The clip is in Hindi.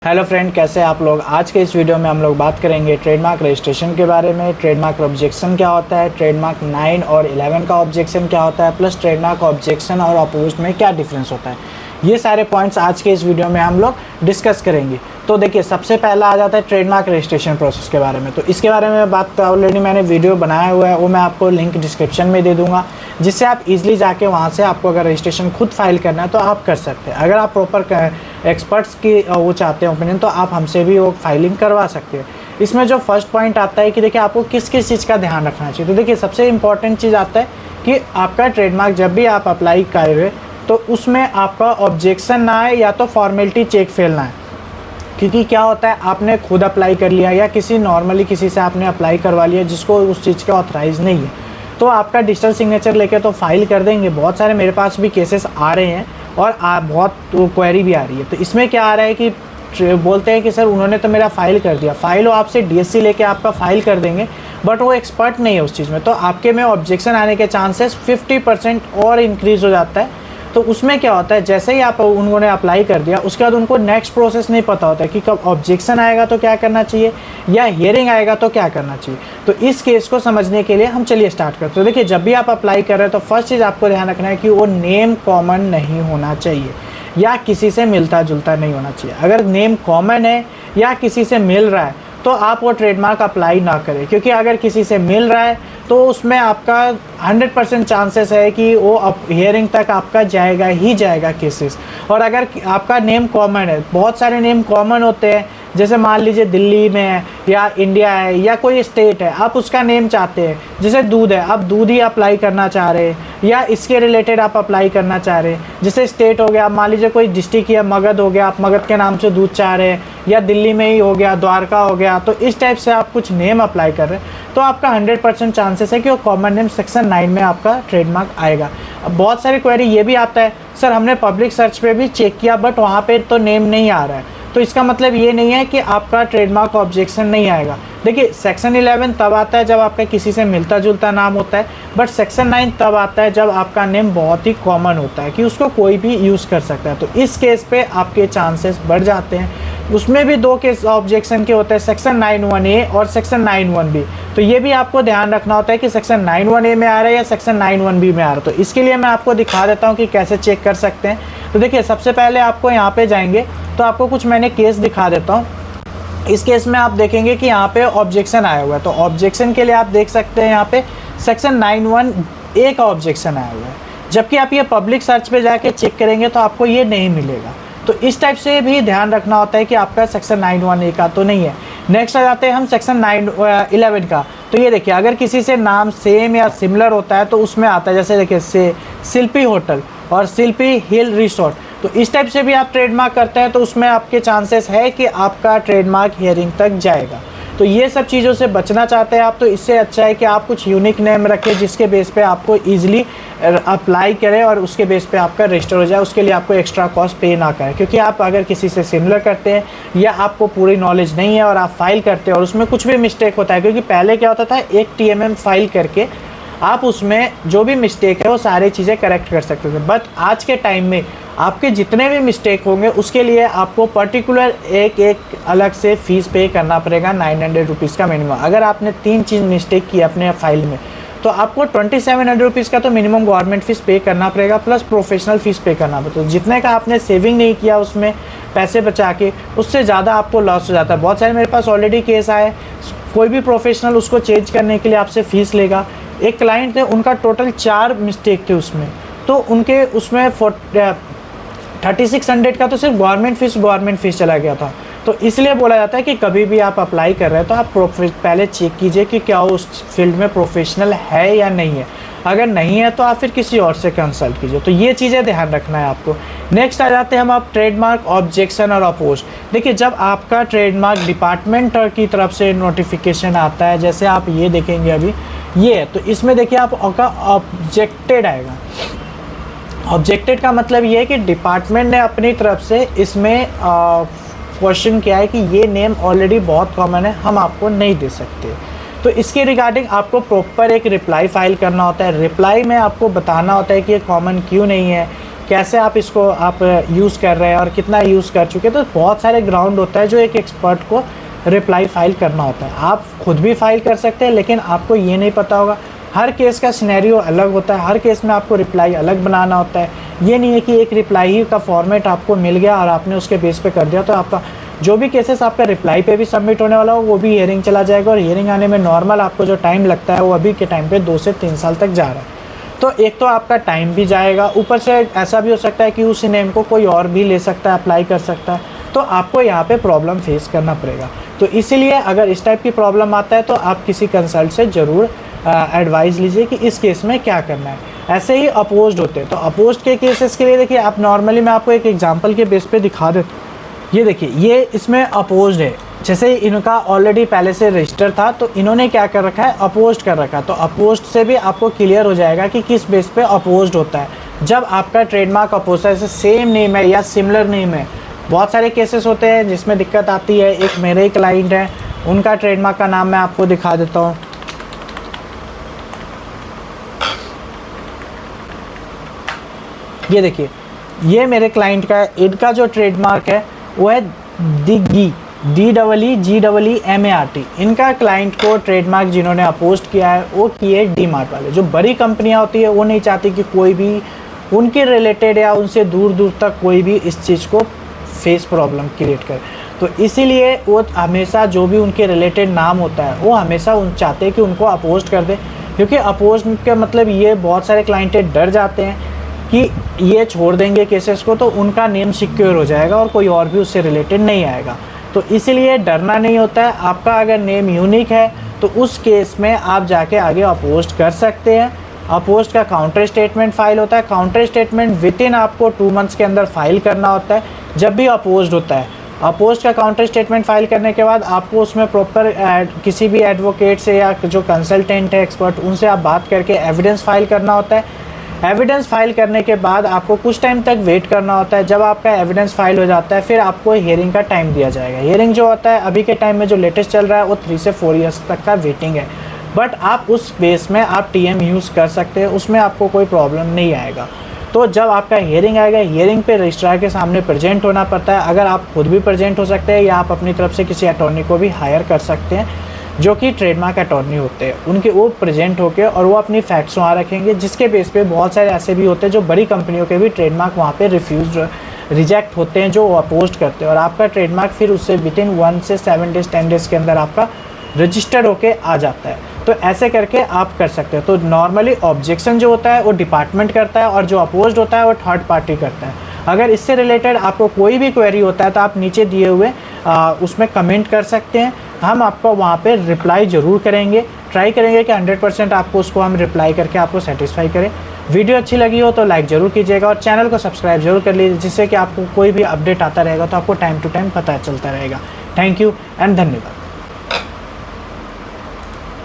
हेलो फ्रेंड, कैसे हैं आप लोग। आज के इस वीडियो में हम लोग बात करेंगे ट्रेडमार्क रजिस्ट्रेशन के बारे में। ट्रेडमार्क ऑब्जेक्शन क्या होता है, ट्रेडमार्क 9 और 11 का ऑब्जेक्शन क्या होता है, प्लस ट्रेडमार्क ऑब्जेक्शन और अपोज्ड में क्या डिफरेंस होता है। ये सारे पॉइंट्स आज के इस वीडियो में हम लोग डिस्कस करेंगे। तो देखिए, सबसे पहला आ जाता है ट्रेडमार्क रजिस्ट्रेशन प्रोसेस के बारे में। तो इसके बारे में बात ऑलरेडी मैंने वीडियो बनाया हुआ है, वो मैं आपको लिंक डिस्क्रिप्शन में दे दूंगा, जिससे आप इजीली जाके वहाँ से आपको अगर रजिस्ट्रेशन खुद फाइल करना है तो आप कर सकते हैं। अगर आप प्रॉपर एक्सपर्ट्स की वो चाहते हैं ओपिनियन, तो आप हमसे भी वो फाइलिंग करवा सकते हैं। इसमें जो फर्स्ट पॉइंट आता है कि देखिए आपको किस किस चीज़ का ध्यान रखना चाहिए। तो देखिए, सबसे इंपॉर्टेंट चीज़ आता है कि आपका ट्रेडमार्क जब भी आप अप्लाई कर रहे तो उसमें आपका ऑब्जेक्शन ना आए या तो फॉर्मेलिटी चेक फेल ना है। क्योंकि क्या होता है, आपने खुद अप्लाई कर लिया या किसी से आपने अप्लाई करवा लिया जिसको उस चीज़ का ऑथराइज नहीं है, तो आपका डिजिटल सिग्नेचर लेके तो फाइल कर देंगे। बहुत सारे मेरे पास भी केसेस आ रहे हैं और बहुत क्वेरी भी आ रही है। तो इसमें क्या आ रहा है कि बोलते हैं कि सर उन्होंने तो मेरा फाइल कर दिया, फाइल वो आपसे डीएससी लेके आपका फाइल कर देंगे, बट वो एक्सपर्ट नहीं है उस चीज़ में, तो आपके में ऑब्जेक्शन आने के चांसेस 50% और इंक्रीज़ हो जाता है। तो उसमें क्या होता है, जैसे ही आप उन्होंने अप्लाई कर दिया, उसके बाद उनको नेक्स्ट प्रोसेस नहीं पता होता है कि कब ऑब्जेक्शन आएगा तो क्या करना चाहिए या हियरिंग आएगा तो क्या करना चाहिए। तो इस केस को समझने के लिए हम चलिए स्टार्ट करते हैं। तो देखिए, जब भी आप अप्लाई कर रहे हैं तो फर्स्ट चीज़ आपको ध्यान रखना है कि वो नेम कॉमन नहीं होना चाहिए या किसी से मिलता जुलता नहीं होना चाहिए। अगर नेम कॉमन है या किसी से मिल रहा है तो आप वो ट्रेडमार्क अप्लाई ना करें, क्योंकि अगर किसी से मिल रहा है तो उसमें आपका 100% चांसेस है कि वो हियरिंग तक आपका जाएगा ही जाएगा केसेस। और अगर आपका नेम कॉमन है, बहुत सारे नेम कॉमन होते हैं, जैसे मान लीजिए दिल्ली में है या इंडिया है या कोई स्टेट है, आप उसका नेम चाहते हैं, जैसे दूध है, आप दूध ही अप्लाई करना चाह रहे हैं या इसके रिलेटेड आप अप्लाई करना चाह रहे हैं। जैसे स्टेट हो गया, मान लीजिए कोई डिस्ट्रिक्ट या मगध हो गया, आप मगध के नाम से दूध चाह रहे हैं, या दिल्ली में ही हो गया, द्वारका हो गया, तो इस टाइप से आप कुछ नेम अप्लाई कर रहे हैं तो आपका 100% चांसेस है कि वो कॉमन नेम सेक्शन 9 में आपका ट्रेडमार्क आएगा। अब बहुत सारी क्वेरी ये भी आता है, सर हमने पब्लिक सर्च पे भी चेक किया बट वहाँ पे तो नेम नहीं आ रहा है। तो इसका मतलब ये नहीं है कि आपका ट्रेडमार्क ऑब्जेक्शन नहीं आएगा। देखिए, सेक्शन 11 तब आता है जब आपका किसी से मिलता जुलता नाम होता है, बट सेक्शन 9 तब आता है जब आपका नेम बहुत ही कॉमन होता है कि उसको कोई भी यूज़ कर सकता है। तो इस केस पे आपके चांसेस बढ़ जाते हैं। उसमें भी दो केस ऑब्जेक्शन के होते हैं, सेक्शन 91A और सेक्शन 91B। तो ये भी आपको ध्यान रखना होता है कि सेक्शन 91A में आ रहा है या सेक्शन 91B में आ रहा है। तो इसके लिए मैं आपको दिखा देता हूँ कि कैसे चेक कर सकते हैं। तो देखिए, सबसे पहले आपको यहाँ पे जाएंगे तो आपको कुछ मैंने केस दिखा देता हूँ। इस केस में आप देखेंगे कि यहाँ पे ऑब्जेक्शन आया हुआ है। तो ऑब्जेक्शन के लिए आप देख सकते हैं यहाँ पे सेक्शन 91A का ऑब्जेक्शन आया हुआ है, जबकि आप ये पब्लिक सर्च पे जाके चेक करेंगे तो आपको ये नहीं मिलेगा। तो इस टाइप से भी ध्यान रखना होता है कि आपका सेक्शन 91A का तो नहीं है। नेक्स्ट आ जाते हैं हम सेक्शन 11 का। तो ये देखिए, अगर किसी से नाम सेम या सिमिलर होता है तो उसमें आता है, जैसे देखिए शिल्पी होटल और शिल्पी हिल रिसोर्ट। तो इस टाइप से भी आप ट्रेडमार्क करते हैं तो उसमें आपके चांसेस है कि आपका ट्रेडमार्क हियरिंग तक जाएगा। तो ये सब चीज़ों से बचना चाहते हैं आप, तो इससे अच्छा है कि आप कुछ यूनिक नेम रखें जिसके बेस पे आपको ईजिली अप्लाई करें और उसके बेस पे आपका रजिस्टर हो जाए। उसके लिए आपको एक्स्ट्रा कॉस्ट पे ना करें, क्योंकि आप अगर किसी से सिमिलर करते हैं या आपको पूरी नॉलेज नहीं है और आप फाइल करते हैं और उसमें कुछ भी मिस्टेक होता है, क्योंकि पहले क्या होता था, एक TMM फाइल करके आप उसमें जो भी मिस्टेक है वो सारी चीज़ें करेक्ट कर सकते थे। बट आज के टाइम में आपके जितने भी मिस्टेक होंगे उसके लिए आपको पर्टिकुलर एक अलग से फ़ीस पे करना पड़ेगा, 900 रुपीज़ का मिनिमम। अगर आपने 3 चीज़ मिस्टेक की अपने फाइल में तो आपको 2700 रुपीज़ का तो मिनिमम गवर्नमेंट फ़ीस पे करना पड़ेगा, प्लस प्रोफेशनल फ़ीस पे करना पड़ेगा। तो जितने का आपने सेविंग नहीं किया उसमें पैसे बचा के, उससे ज़्यादा आपको लॉस हो जाता है। बहुत सारे मेरे पास ऑलरेडी केस आए, कोई भी प्रोफेशनल उसको चेंज करने के लिए आपसे फ़ीस लेगा। एक क्लाइंट थे, उनका टोटल 4 मिस्टेक थे उसमें, तो उनके उसमें 3600 का तो सिर्फ गवर्नमेंट फ़ीस चला गया था। तो इसलिए बोला जाता है कि कभी भी आप अप्लाई कर रहे हैं तो आप पहले चेक कीजिए कि क्या उस फील्ड में प्रोफेशनल है या नहीं है। अगर नहीं है तो आप फिर किसी और से कंसल्ट कीजिए। तो ये चीज़ें ध्यान रखना है आपको। नेक्स्ट आ जाते हैं हम आप ट्रेडमार्क ऑब्जेक्शन और अपोज। देखिए, जब आपका ट्रेडमार्क डिपार्टमेंट की तरफ से नोटिफिकेशन आता है, जैसे आप ये देखेंगे अभी ये है, तो इसमें देखिए आपका ऑब्जेक्टेड आएगा। ऑब्जेक्टेड का मतलब ये है कि डिपार्टमेंट ने अपनी तरफ से इसमें क्वेश्चन किया है कि ये नेम ऑलरेडी बहुत कॉमन है, हम आपको नहीं दे सकते। तो इसके रिगार्डिंग आपको प्रॉपर एक रिप्लाई फाइल करना होता है। रिप्लाई में आपको बताना होता है कि ये कॉमन क्यों नहीं है, कैसे आप इसको आप यूज़ कर रहे हैं और कितना यूज़ कर चुके हैं। तो बहुत सारे ग्राउंड होता है जो एक एक्सपर्ट को रिप्लाई फाइल करना होता है। आप खुद भी फाइल कर सकते हैं, लेकिन आपको ये नहीं पता होगा, हर केस का सिनेरियो अलग होता है, हर केस में आपको रिप्लाई अलग बनाना होता है। ये नहीं है कि एक रिप्लाई ही का फॉर्मेट आपको मिल गया और आपने उसके बेस पे कर दिया तो आपका जो भी केसेस आपका रिप्लाई पे भी सबमिट होने वाला हो वो भी हियरिंग चला जाएगा। और हियरिंग आने में नॉर्मल आपको जो टाइम लगता है वो अभी के टाइम पे 2 से 3 साल तक जा रहा है। तो एक तो आपका टाइम भी जाएगा, ऊपर से ऐसा भी हो सकता है कि उस नेम को कोई और भी ले सकता है, अप्लाई कर सकता है, तो आपको यहाँ पे प्रॉब्लम फेस करना पड़ेगा। तो इसीलिए अगर इस टाइप की प्रॉब्लम आता है तो आप किसी कंसल्ट से ज़रूर एडवाइस लीजिए कि इस केस में क्या करना है। ऐसे ही अपोज्ड होते हैं, तो अपोज्ड के केसेस के लिए देखिए आप नॉर्मली मैं आपको एक एग्जांपल के बेस पे दिखा देता हूँ। ये देखिए, ये इसमें अपोज्ड है, जैसे इनका ऑलरेडी पहले से रजिस्टर था तो इन्होंने क्या कर रखा है, अपोज्ड कर रखा है। तो अपोज्ड से भी आपको क्लियर हो जाएगा कि किस बेस पे अपोज्ड होता है। जब आपका ट्रेडमार्क अपोज है, सेम नेम है या सिमिलर नेम है, बहुत सारे केसेस होते हैं जिसमें दिक्कत आती है। एक मेरे ही क्लाइंट है, उनका ट्रेडमार्क का नाम मैं आपको दिखा देता हूँ। ये देखिए, ये मेरे क्लाइंट का, इनका जो ट्रेडमार्क है वो है दिग्गी, DEEGEMART। इनका क्लाइंट को ट्रेडमार्क जिन्होंने अपोज किया है वो किए डीमार्ट वाले। जो बड़ी कंपनियां होती है वो नहीं चाहती कि कोई भी उनके रिलेटेड या उनसे दूर दूर तक कोई भी इस चीज़ को फेस प्रॉब्लम क्रिएट करे। तो इसीलिए वो हमेशा जो भी उनके रिलेटेड नाम होता है वो हमेशा चाहते हैं कि उनको अपोज कर दे, क्योंकि अपोज का मतलब ये बहुत सारे क्लाइंटें डर जाते हैं कि ये छोड़ देंगे केसेस को तो उनका नेम सिक्योर हो जाएगा और कोई और भी उससे रिलेटेड नहीं आएगा। तो इसीलिए डरना नहीं होता है। आपका अगर नेम यूनिक है तो उस केस में आप जाके आगे अपोज कर सकते हैं। अपोज का काउंटर स्टेटमेंट फाइल होता है। काउंटर स्टेटमेंट वितिन आपको 2 मंथ्स के अंदर फाइल करना होता है जब भी अपोज होता है। अपोज का काउंटर स्टेटमेंट फाइल करने के बाद आपको उसमें प्रॉपर किसी भी एडवोकेट से या जो कंसल्टेंट है, एक्सपर्ट, उनसे आप बात करके एविडेंस फाइल करना होता है। एविडेंस फाइल करने के बाद आपको कुछ टाइम तक वेट करना होता है। जब आपका एविडेंस फाइल हो जाता है फिर आपको हियरिंग का टाइम दिया जाएगा। हियरिंग जो होता है अभी के टाइम में जो लेटेस्ट चल रहा है वो 3 से 4 ईयर्स तक का वेटिंग है, बट आप उस बेस में आप TM यूज़ कर सकते हैं, उसमें आपको कोई प्रॉब्लम नहीं आएगा। तो जब आपका हियरिंग आएगा, हियरिंग पे रजिस्ट्रार के सामने प्रेजेंट होना पड़ता है। अगर आप खुद भी प्रेजेंट हो सकते हैं या आप अपनी तरफ से किसी अटॉर्नी को भी हायर कर सकते हैं जो कि ट्रेडमार्क अटॉर्नी होते हैं, उनके वो प्रेजेंट होकर और वो अपनी फैक्ट्स वहाँ रखेंगे, जिसके बेस पे बहुत सारे ऐसे भी होते हैं जो बड़ी कंपनियों के भी ट्रेडमार्क वहाँ पे रिजेक्ट होते हैं जो अपोज करते हैं, और आपका ट्रेडमार्क फिर उससे विदिन 1 से 7 डेज 10 डेज के अंदर आपका रजिस्टर्ड होके आ जाता है। तो ऐसे करके आप कर सकते हैं। तो नॉर्मली ऑब्जेक्शन जो होता है वो डिपार्टमेंट करता है और जो अपोज्ड होता है वो थर्ड पार्टी करता है। अगर इससे रिलेटेड आपको कोई भी क्वेरी होता है तो आप नीचे दिए हुए उसमें कमेंट कर सकते हैं। हम आपको वहाँ पे रिप्लाई ज़रूर करेंगे, ट्राई करेंगे कि 100% आपको उसको हम रिप्लाई करके आपको सेटिस्फाई करें। वीडियो अच्छी लगी हो तो लाइक ज़रूर कीजिएगा और चैनल को सब्सक्राइब जरूर कर लीजिए, जिससे कि आपको कोई भी अपडेट आता रहेगा तो आपको टाइम टू टाइम पता चलता रहेगा। थैंक यू एंड धन्यवाद।